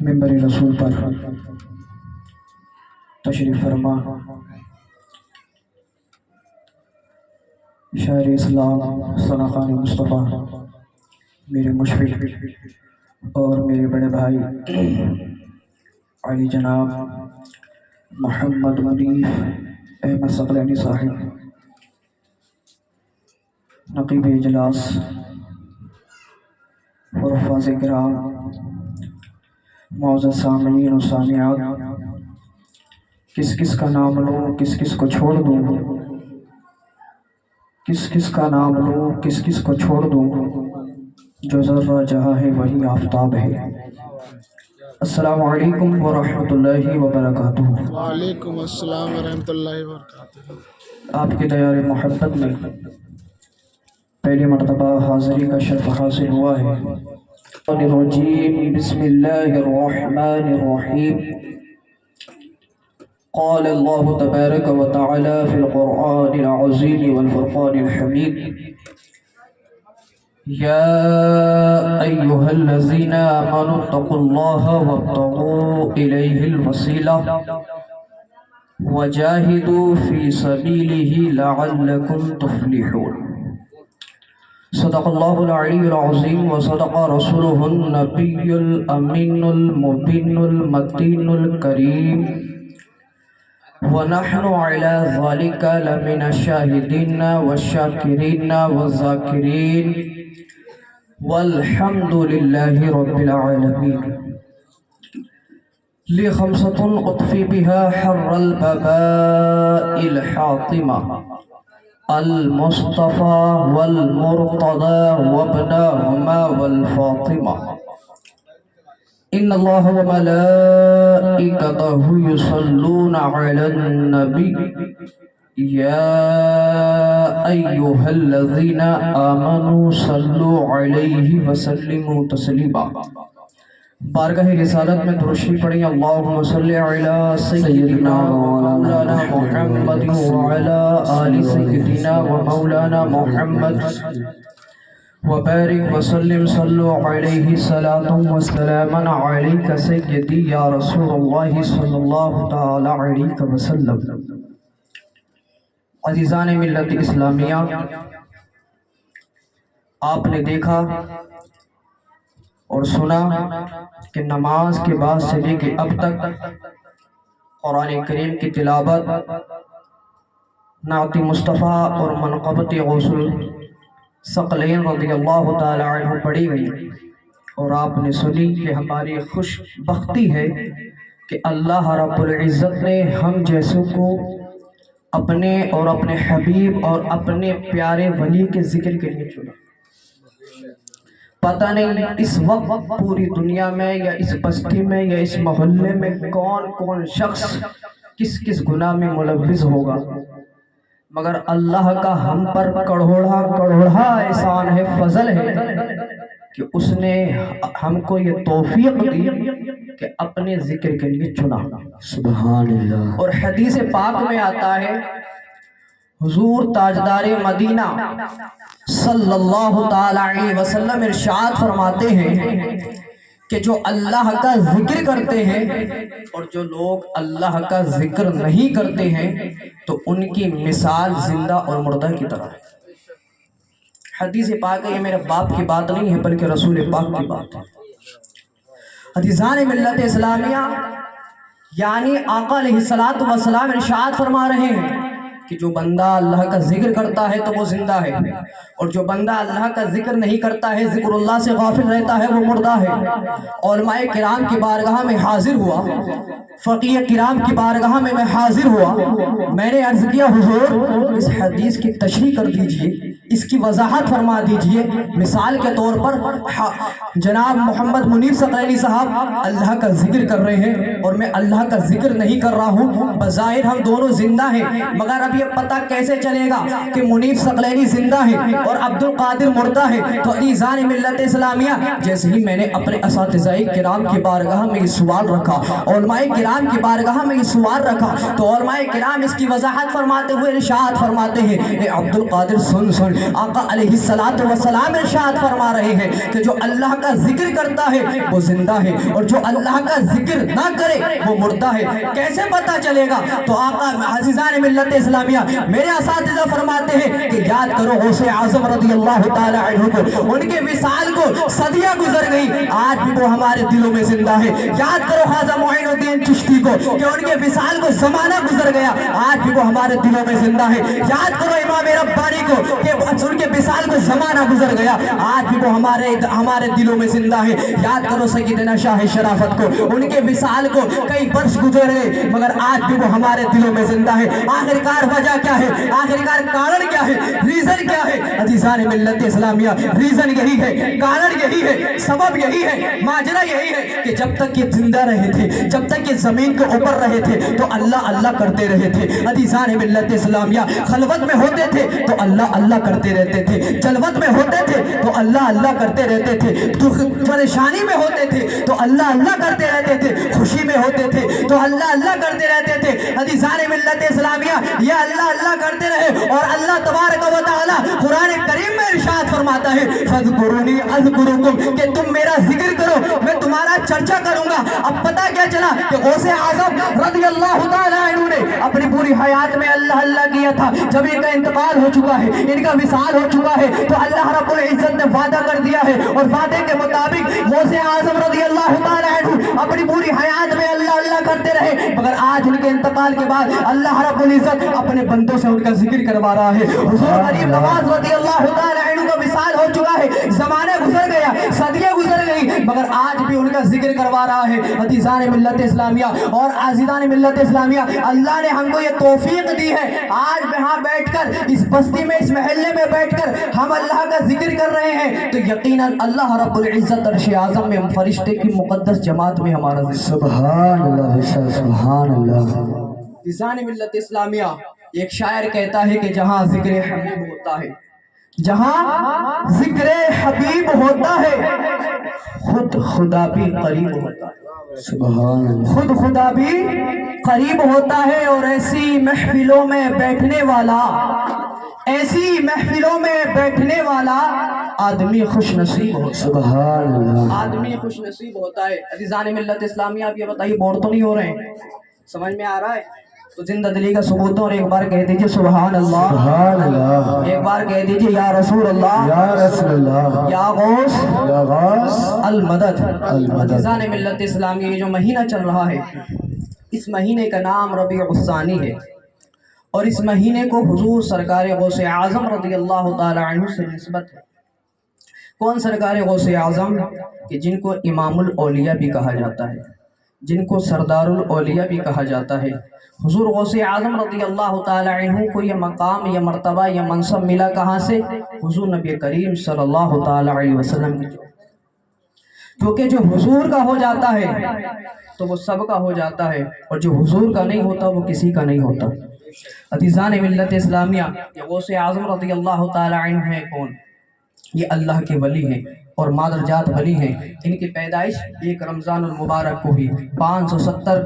منبر رسول پر تشریف فرما شاعر اسلام ثنا خان مصطفیٰ میرے مشفق اور میرے بڑے بھائی علی جناب محمد منیف احمد ثقلینی صاحب، نقیب اجلاس اور حفاظ کرام، معزز سامعین و سامعات، کس کس کا نام لوں کس کس کو چھوڑ دوں، کس کس کا نام لوں کس کس کو چھوڑ دوں، جو ذرہ جہاں ہے وہی آفتاب ہے۔ السلام علیکم ورحمۃ اللہ وبرکاتہ۔ وعلیکم السلام ورحمۃ اللہ وبرکاتہ۔ آپ کی دیار محبت میں پہلی مرتبہ حاضری کا شرف حاصل ہوا ہے۔ بسم اللہ الرحمن الرحیم۔ قال اللہ تبارک و تعالی فی القرآن العظیم والفرقان الحمید، یا ایہا الذین آمنوا اتقوا اللہ وابتغوا الیہ الوسیلہ وجاہدوا فی سبیلہ لعلکم تفلحون۔ صدق اللہ العلی العظیم وصدق رسولہ النبی الامین المبین المتین الکریم، ونحن علی ذلک لمن الشاہدین والشاکرین والذاکرین والحمد للہ رب العالمین۔ لی خمسۃ اطفی بہا حر البباء الحاطمہ، المصطفى والمرتضى وابناهما والفاطمة، إن الله وملائكته يصلون على النبي يا أيها الذين آمنوا صلوا عليه وسلموا تسليما۔ بارگاہ رسالت میں درشی پڑھی، اللہم صلی علی سیدنا مولانا محمد وعلی آل سیدنا ومولانا محمد وبارک وسلم، صلو علیہ صلاۃ وسلام علیک سیدی یا رسول اللہ صلی اللہ تعالی علیہ وسلم۔ عزیزان ملت اسلامیہ، آپ نے دیکھا اور سنا کہ نماز کے بعد سے لے کے اب تک قرآن کریم کی تلاوت، نعت مصطفیٰ اور منقبت غسل ثقلین رضی اللہ تعالی عنہ پڑھی گئی، اور آپ نے سنی کہ ہماری خوش بختی ہے کہ اللہ رب العزت نے ہم جیسوں کو اپنے اور اپنے حبیب اور اپنے پیارے ولی کے ذکر کے لیے چنا۔ پتہ نہیں اس وقت پوری دنیا میں یا اس بستی میں یا اس محلے میں کون کون شخص کس کس گناہ میں ملوث ہوگا، مگر اللہ کا ہم پر کروڑا احسان ہے، فضل ہے کہ اس نے ہم کو یہ توفیق دی کہ اپنے ذکر کے لیے چنا۔ سبحان اللہ۔ اور حدیث پاک میں آتا ہے، حضور تاجدار مدینہ صلی اللہ تعالی علیہ وسلم ارشاد فرماتے ہیں کہ جو اللہ کا ذکر کرتے ہیں اور جو لوگ اللہ کا ذکر نہیں کرتے ہیں تو ان کی مثال زندہ اور مردہ کی طرح ہے۔ حدیث پاک ہے، یہ میرے باپ کی بات نہیں ہے بلکہ رسول پاک کی بات ہے۔ عزیزان ملت اسلامیہ، یعنی آقا علیہ السلام ارشاد فرما رہے ہیں کہ جو بندہ اللہ کا ذکر کرتا ہے تو وہ زندہ ہے، اور جو بندہ اللہ کا ذکر نہیں کرتا ہے، ذکر اللہ سے غافل رہتا ہے، وہ مردہ ہے۔ علماء کرام کی بارگاہ میں حاضر ہوا، فقیہ کرام کی بارگاہ میں حاضر ہوا، میں نے عرض کیا حضور اس حدیث کی تشریح کر دیجئے، اس کی وضاحت فرما دیجئے۔ مثال کے طور پر جناب محمد منیف ثقلینی صاحب اللہ کا ذکر کر رہے ہیں اور میں اللہ کا ذکر نہیں کر رہا ہوں، بظاہر ہم دونوں زندہ ہیں، مگر اب یہ پتہ کیسے چلے گا کہ منیف ثقلینی زندہ ہے اور عبد القادر مردہ ہے؟ تو عزیزان ملت اسلامیہ، جیسے ہی میں نے اپنے اساتذہ کرام کی بارگاہ میں یہ سوال رکھا، علماء کرام کی بارگاہ میں یہ سوال رکھا، تو علماء کرام اس کی وضاحت فرماتے ہوئے ارشاد فرماتے ہیں، اے عبد القادر سن آقا علیہ الصلوۃ والسلام ارشاد فرما رہے ہیں کہ جو اللہ کا ذکر کرتا ہے وہ زندہ ہے اور جو اللہ کا ذکر نہ کرے وہ مردہ ہے۔ کیسے پتہ چلے گا؟ تو آقا عزیزان ملت اسلامیہ میرے اساتذہ فرماتے ہیں کہ یاد کرو غوث اعظم رضی اللہ تعالی عنہ کو، ان کے وصال کو صدیاں گزر گئی، آج بھی وہ ہمارے دلوں میں زندہ ہے۔ یاد کرو خواجہ معین الدین چشتی کو کہ ان کے وصال کو زمانہ گزر گیا، آج بھی وہ ہمارے دلوں میں زندہ ہے۔ یاد کرو امام ربانی کو کہ ان کے وصال کو زمانہ گزر گیا، آج بھی وہ ہمارے دلوں میں زندہ ہے۔ یاد کرو سیدنا شاہ شرافت کو، ان کے وصال کو کئی برس گزر گئے مگر آج بھی وہ ہمارے دلوں میں زندہ ہے۔ آخرکار وجہ کیا ہے؟ آخرکار کارن کیا ہے؟ ریزن کیا ہے؟ عزیزان ملت اسلامیہ ریزن یہی ہے، کارن یہی ہے، سبب یہی ہے، ماجرا یہی ہے کہ جب تک یہ زندہ رہے تھے، جب تک یہ زمین کے اوپر رہے تھے تو اللہ اللہ کرتے رہے تھے۔ عزیزان ملت اسلامیہ خلوت میں ہوتے تھے تو اللہ اللہ کرتے رہتے تھے، جلوت میں ہوتے تھے تو اللہ اللہ کرتے رہتے تھے، پریشانی میں ہوتے تھے تو اللہ اللہ کرتے رہتے تھے، خوشی میں ہوتے تھے تو اللہ اللہ کرتے رہتے تھے۔ عزیزان ملت اسلامیہ یہ اللہ اللہ کرتے رہے اور اللہ تبارک و تعالی قرآن کریم میں ارشاد فرماتا ہے فَاذْكُرُونِي أَذْكُرُكُمْ کہ تم میرا ذکر کرو میں تمہارا چرچا کروں گا۔ اب پتہ کیا چلا کہ غوث اعظم رضی اللہ تعالی عنہ نے اپنی پوری حیات میں اللہ اللہ کیا تھا، جب ان کا انتقال ہو چکا ہے، ان کا وصال ہو چکا ہے تو اللہ رب العزت نے وعدہ کر دیا ہے اور وعدے کے مطابق غوث اعظم رضی اللہ تعالی عنہ اپنی پوری حیات میں اللہ اللہ کرتے رہے مگر آج ان کے انتقال کے بعد اللہ رب العزت اپنے بندوں سے ان کا ذکر کروا رہا ہے۔ حضور غریب نواز رضی اللہ تعالی عنہ کا وصال ہو چکا ہے، زمانے گزر گیا، صدیاں گزر گئی مگر آج بھی ان کا ذکر کروا رہا ہے۔ عزیزان ملت اسلامیہ اور عزیزان ملت اسلامیہ اللہ نے ہم کو یہ توفیق دی ہے، آج یہاں بیٹھ کر اس بستی میں اس محلے میں بیٹھ کر ہم اللہ کا ذکر کر رہے ہیں تو یقیناً اللہ رب العزت عرش اعظم میں فرشتے کی مقدس جماعت میں ہمارا ذکر۔ سبحان اللہ، سبحان اللہ۔ عزیزان ملت اسلامیہ ایک شاعر کہتا ہے کہ جہاں ذکر حبیب ہوتا ہے، جہاں ذکر حبیب ہوتا ہے خود خدا بھی قریب ہوتا ہے، سبحان اللہ، خود خدا بھی قریب ہوتا ہے۔ اور ایسی محفلوں میں بیٹھنے والا، ایسی محفلوں میں بیٹھنے والا آدمی خوش نصیب ہوتا ہے، سبحان اللہ۔ آدمی خوش نصیب ہوتا ہے۔ عزیزان ملت اسلامیہ آپ یہ بتائیے بور تو نہیں ہو رہے ہیں؟ سمجھ میں آ رہا ہے؟ تو زندہ دلی کا ثبوت اور ایک بار کہہ دیجئے سبحان اللہ، سبحان اللہ، ایک بار کہہ دیجئے یا رسول اللہ، یا رسول اللہ، یا غوث یا غوث المدد۔ المدد۔ عزیزان ملت اسلامیہ یہ جو مہینہ چل رہا ہے اس مہینے کا نام ربیع الثانی ہے اور اس مہینے کو حضور سرکار غوث اعظم رضی اللہ تعالی عنہ سے نسبت ہے۔ کون سرکار غوث اعظم؟ کہ جن کو امام الاولیاء بھی کہا جاتا ہے، جن کو سردار الاولیاء بھی کہا جاتا ہے۔ حضور غوث اعظم رضی اللہ تعالی عنہ کو یہ مقام، یہ مرتبہ، یہ منصب ملا کہاں سے؟ حضور نبی کریم صلی اللہ تعالی علیہ وسلم کی، کیونکہ جو حضور کا ہو جاتا ہے تو وہ سب کا ہو جاتا ہے اور جو حضور کا نہیں ہوتا وہ کسی کا نہیں ہوتا۔ عزیزان ملت اسلامیہ یہ غوث اعظم رضی اللہ تعالی عنہ ہے کون؟ یہ اللہ کے ولی ہیں اور مادر جات ولی ہیں۔ ان کی پیدائش 1 رمضان المبارک کو ہوئی، 570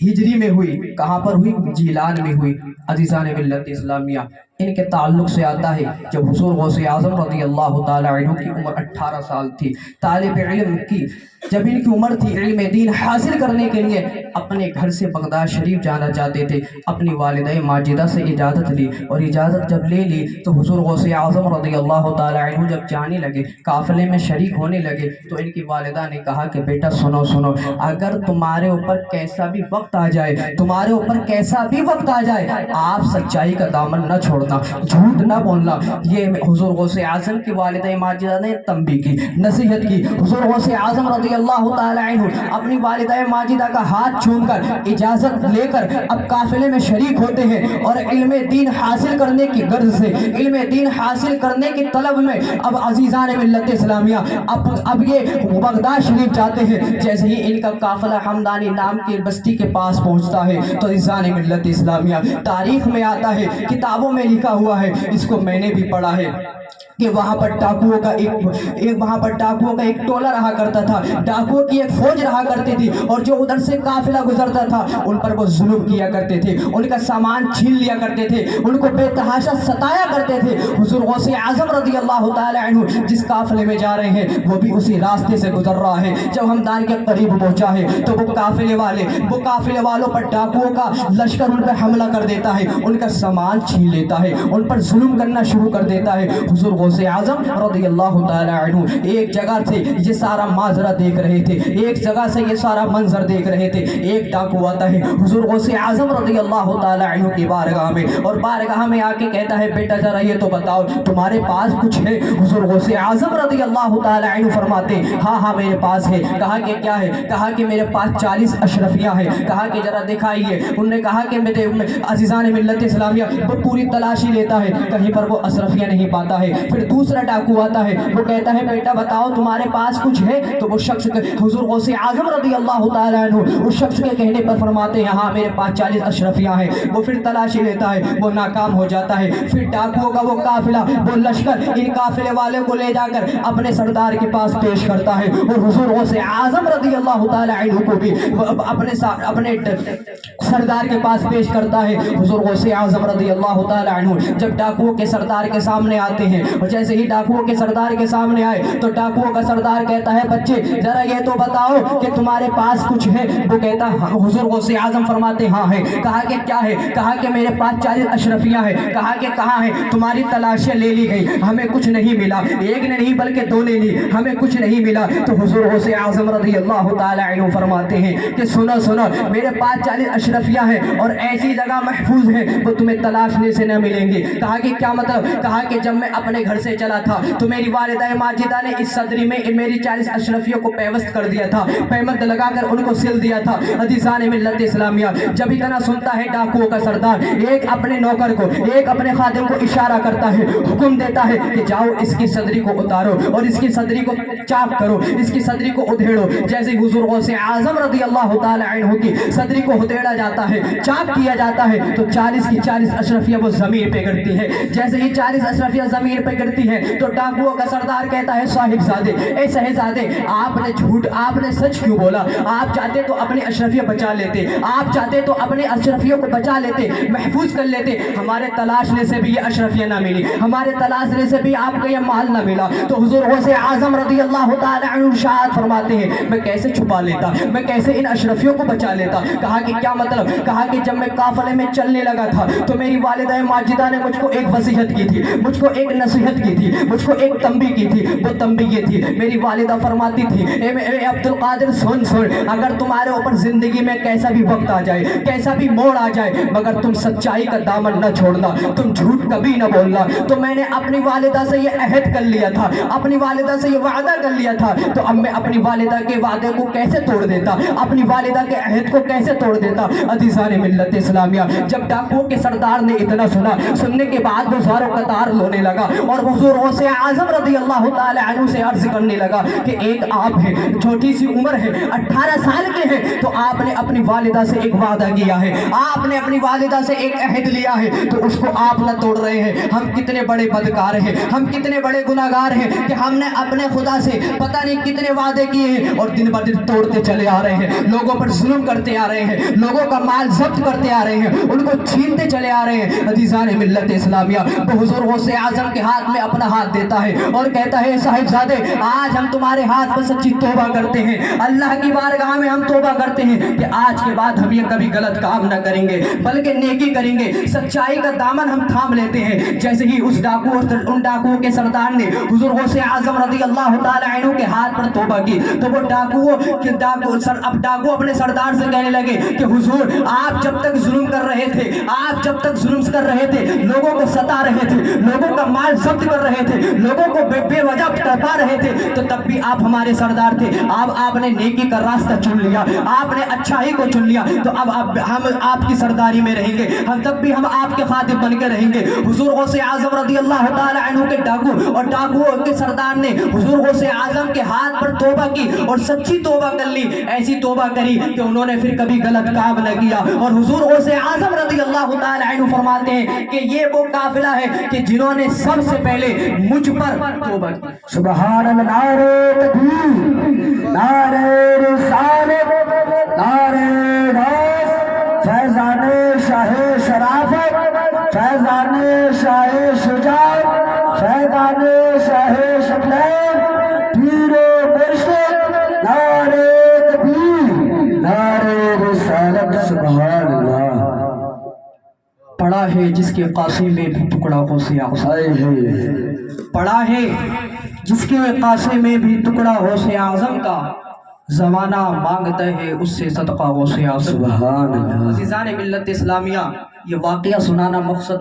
ہجری میں ہوئی۔ کہاں پر ہوئی؟ جیلان میں ہوئی۔ عزیزان ملت اسلامیہ ان کے تعلق سے آتا ہے جب حضور غوث اعظم رضی اللہ تعالی عنہ کی عمر 18 سال تھی، طالب علم کی جب ان کی عمر تھی، علم دین حاصل کرنے کے لیے اپنے گھر سے بغداد شریف جانا چاہتے تھے، اپنی والدہ ماجدہ سے اجازت لی اور اجازت جب لے لی تو حضور غوث اعظم رضی اللہ تعالی عنہ جب جانے لگے، قافلے میں شریک ہونے لگے تو ان کی والدہ نے کہا کہ بیٹا سنو سنو، اگر تمہارے اوپر کیسا بھی وقت آ جائے، تمہارے اوپر کیسا بھی وقت آ جائے، آپ سچائی کا دامن نہ چھوڑنا، جھوٹ نہ بولنا۔ یہ حضور غوث اعظم کی والدہ ماجدہ نے تنبیہ کی، نصیحت کی۔ حضور غوث اعظم رضی اللہ تعالی عنہ اپنی والدہ ماجدہ کا ہاتھ چھوم کر اجازت لے کر اب قافلے میں شریک ہوتے ہیں اور علم دین حاصل کرنے کی غرض سے، علم دین حاصل کرنے کی طلب میں اب عزیزان ملت اسلامیہ اب یہ بغداد شریف جاتے ہیں۔ جیسے ہی ان کا قافلہ حمدانی نام کی بستی کے پاس پہنچتا ہے تو عزیزان ملت اسلامیہ تاریخ میں آتا ہے، کتابوں میں لکھا ہوا ہے، اس کو میں نے بھی پڑھا ہے۔ کہ وہاں پر ڈاکوؤں کا ایک ٹولہ رہا کرتا تھا، ڈاکوؤں کی ایک فوج رہا کرتی تھی، اور جو ادھر سے قافلہ گزرتا تھا ان پر وہ ظلم کیا کرتے تھے، ان کا سامان چھین لیا کرتے تھے، ان کو بے تحاشا ستایا کرتے تھے۔ حضور غوث اعظم رضی اللہ تعالی عنہ جس قافلے میں جا رہے ہیں وہ بھی اسی راستے سے گزر رہا ہے۔ جب ہمدان کے قریب پہنچا ہے تو وہ قافلے والوں پر ڈاکوؤں کا لشکر ان پہ حملہ کر دیتا ہے، ان کا سامان چھین لیتا ہے، ان پر ظلم کرنا شروع کر دیتا ہے۔ حضور غوث اعظم رضی اللہ تعالی عنہ ایک جگہ سے یہ سارا ماجرا دیکھ رہے تھے، ایک جگہ سے یہ سارا منظر دیکھ رہے تھے۔ ایک ڈاکو آتا ہے حضور غوث اعظم رضی اللہ تعالی عنہ کی بارگاہ میں، اور بارگاہ میں آ کے کہتا ہے بیٹا ذرا یہ تو بتاؤ تمہارے پاس کچھ ہے؟ حضور غوث اعظم رضی اللہ تعالی عنہ فرماتے ہاں میرے پاس ہے۔ کہا کہ کیا ہے؟ کہا کہ میرے پاس 40 اشرفیاں ہیں۔ کہا کہ ذرا دکھائیے۔ انہوں نے کہا کہ میرے عزیزان ملت اسلامیہ وہ پوری تلاشی لیتا ہے، کہیں پر وہ اشرفیاں نہیں پاتا ہے۔ پھر دوسرا ڈاکو آتا ہے، وہ کہتا ہے بیٹا بتاؤ تمہارے پاس کچھ ہے؟ تو وہ شخص حضور غوث اعظم رضی اللہ تعالی عنہ اس شخص کے کہنے پر فرماتے ہیں ہاں میرے پاس 40 اشرفیاں ہیں۔ وہ پھر تلاشی لیتا ہے، وہ ناکام ہو جاتا ہے۔ پھر ڈاکوؤں کا وہ قافلہ، وہ لشکر ان قافلے والے کو لے جا کر اپنے سردار کے پاس پیش کرتا ہے، اور حضور غوث اعظم رضی اللہ تعالی عنہ کو بھی اپنے سردار کے پاس پیش کرتا ہے۔ حضور غوث اعظم رضی اللہ تعالی عنہ جب ڈاکوؤں کے سردار کے سامنے آتے ہیں، اور جیسے ہی ڈاکوؤں کے سردار کے سامنے آئے تو ڈاکوؤں کا سردار کہتا ہے بچے ذرا یہ تو بتاؤ کہ تمہارے پاس کچھ ہے؟ وہ کہتا حضور غوث اعظم فرماتے ہاں ہے۔ کہا کہ کیا ہے؟ کہا کہ میرے پاس 40 اشرفیاں ہیں۔ کہا کہ کہاں ہے؟ تمہاری تلاشیاں لے لی گئی، ہمیں کچھ نہیں ملا، ایک نے نہیں بلکہ دو نے لی، ہمیں کچھ نہیں ملا۔ تو حضور غوث اعظم رضی اللہ تعالی عنہ فرماتے ہیں کہ سنو میرے پاس 40 اشرفیاں ہیں اور ایسی جگہ محفوظ ہیں وہ تمہیں تلاشنے سے نہ ملیں گے۔ کہا کہ کیا مطلب؟ کہا کہ جب میں اپنے گھر سے چلا تھا تو میری والدہ ماجدہ نے اس صدری میں میری 40 اشرفیوں کو پیوست کر دیا تھا، پیمند لگا کر ان کو سل دیا تھا۔ عزیزان ملت اسلامیہ جب اتنا سنتا ہے ڈاکوؤں کا سردار ایک اپنے نوکر کو، ایک اپنے خادم کو اشارہ کرتا ہے، حکم دیتا ہے کہ جاؤ اس کی صدری کو اتارو اور اس کی صدری کو چاک کرو، اس کی صدری کو ادھیڑو۔ جیسے حضور غوث اعظم رضی اللہ تعالی عنہ کی صدری کو ادھیڑا جاتا ہے، چاک کیا جاتا ہے، تو 40 کی 40 اشرفیاں وہ زمین پہ گرتی ہے۔ جیسے ہی 40 اشرفیاں زمین پہ گرتی ہے تو ڈاکوؤں کا سردار کہتا ہے صاحبزادے، اے صاحبزادے آپ نے جھوٹ، آپ نے سچ کیوں بولا؟ آپ چاہتے تو اپنی اشرفیاں بچا لیتے، آپ چاہتے تو اپنے اشرفیوں کو بچا لیتے، محفوظ کر لیتے، ہمارے تلاشنے سے بھی یہ اشرفیاں نہ ملی، ہمارے تلاشنے سے بھی آپ کو یہ مال نہ ملا۔ تو حضور غوث اعظم رضی اللہ تعالی عنہ ارشاد فرماتے ہیں میں کیسے چھپا لیتا، میں کیسے ان اشرفیوں کو بچا لیتا؟ کہا کہ کیا مطلب؟ کہا کہ جب میں قافلے میں چلنے لگا تھا تو میری والدہ ماجدہ نے مجھ کو ایک وصیت کی تھی، مجھ کو ایک نصیحت کی تھی، مجھ کو ایک تنبیہ کی تھی۔ وہ تنبیہ یہ تھی، میری والدہ فرماتی تھی اے عبد القادر سن، اگر تمہارے اوپر زندگی میں کیسا بھی وقت آ جائے، کیسا بھی موڑ آ جائے، مگر تم سچائی کا دامن نہ چھوڑنا، تم جھوٹ کبھی نہ بولنا۔ تو میں نے اپنی والدہ سے یہ عہد کر لیا تھا، اپنی والدہ سے یہ وعدہ کر لیا تھا، تو اب میں اپنی والدہ کے وعدے کو کیسے توڑ دیتا، اپنی والدہ کے عہد کو کیسے توڑ دیتا؟ عزیزان ملت اسلامیہ جب ڈاکوؤں کے سردار نے اتنا سنا، سننے کے بعد وہ زار و قطار رونے لگا اور حضور غوث اعظم رضی اللہ تعالی عنہ سے عرض کرنے لگا کہ ایک آپ ہے، چھوٹی سی عمر ہے، 18 سال کے ہیں، تو آپ نے اپنی والدہ سے ایک وعدہ کیا ہے، آپ نے اپنی والدہ سے ایک عہد لیا ہے، تو اس کو آپ نہ توڑ رہے ہیں۔ ہم کتنے بڑے بدکار ہیں، ہم کتنے بڑے گناہگار ہیں کہ ہم نے اپنے خدا سے پتہ نہیں کتنے وعدے کیے ہیں اور دن بدن توڑتے چلے آ رہے ہیں، لوگوں پر ظلم کرتے آ رہے ہیں، لوگوں کا مال ضبط کرتے آ رہے ہیں، ان کو چھینتے چلے آ رہے ہیں۔ عزیزان ملت اسلامیہ تو حضور غوث اعظم کے ہاتھ میں اپنا ہاتھ دیتا ہے اور کہتا ہے صاحبزادے آج ہم تمہارے ہاتھ پر سچی توبہ کرتے ہیں، اللہ کی بارگاہ میں ہم توبہ کرتے ہیں کہ آج کے بعد ہم یہ کبھی غلط کام نہ کریں گے بلکہ نیکی کریں گے، سچائی کا دامن ہم تھام لیتے ہیں۔ جیسے ہی ان ڈاکوؤں کے سردار نے حضور غوث اعظم رضی اللہ تعالی عنہ کے ہاتھ پر توبہ کی تو وہ ڈاکو اپنے سردار سے کہنے لگے کہ حضور آپ جب تک ظلم کر رہے تھے، آپ جب تک ظلم کر رہے تھے، لوگوں کو ستا رہے تھے، لوگوں کا مال ضبط کر رہے تھے، لوگوں کو بے وجہ تڑپا رہے تھے، تو تب بھی آپ ہمارے سردار تھے، آپ نے نیکی کا راستہ چن لیا، آپ نے اچھائی کو چن لیا، تو اب ہم آپ کی سرداری میں رہیں گے، تب بھی ہم آپ کے خادم بن کے رہیں گے۔ حضور غوث اعظم رضی اللہ تعالی عنہ کے ڈاکو کے سردار نے حضور غوث اعظم کے ہاتھ پر توبہ کی اور سچی توبہ کر لی، ایسی توبہ کری کہ انہوں نے پھر کبھی غلط کام نہ کیا۔ اور حضور غوث اعظم رضی اللہ تعالی عنہ فرماتے ہیں کہ یہ وہ قافلہ ہے کہ جنہوں نے سب سے پہلے مجھ پر توبہ کی۔ سبحان اللہ، نعرہ تکبیر، نعرہ رسالت، نعرہ غوث، فیضان شاہ شرافت، فیضان شاہ شجاعت، فیضان شاہ شکلین، پیر و مرشد، نعرہ تکبیر، نعرہ رسالت، سبحان اللہ۔ پڑھا ہے جس کے قاصے میں بھی ٹکڑا ہو سے اعظم، پڑھا ہے جس کے قاصے میں بھی ٹکڑا ہو سے اعظم کا، زمانہ مانگتا ہے اس سے صدقہ ہو سے اعظم۔ سبحان اللہ۔ عزیزان ملت اسلامیہ، یہ واقعہ سنانا مقصد نہیں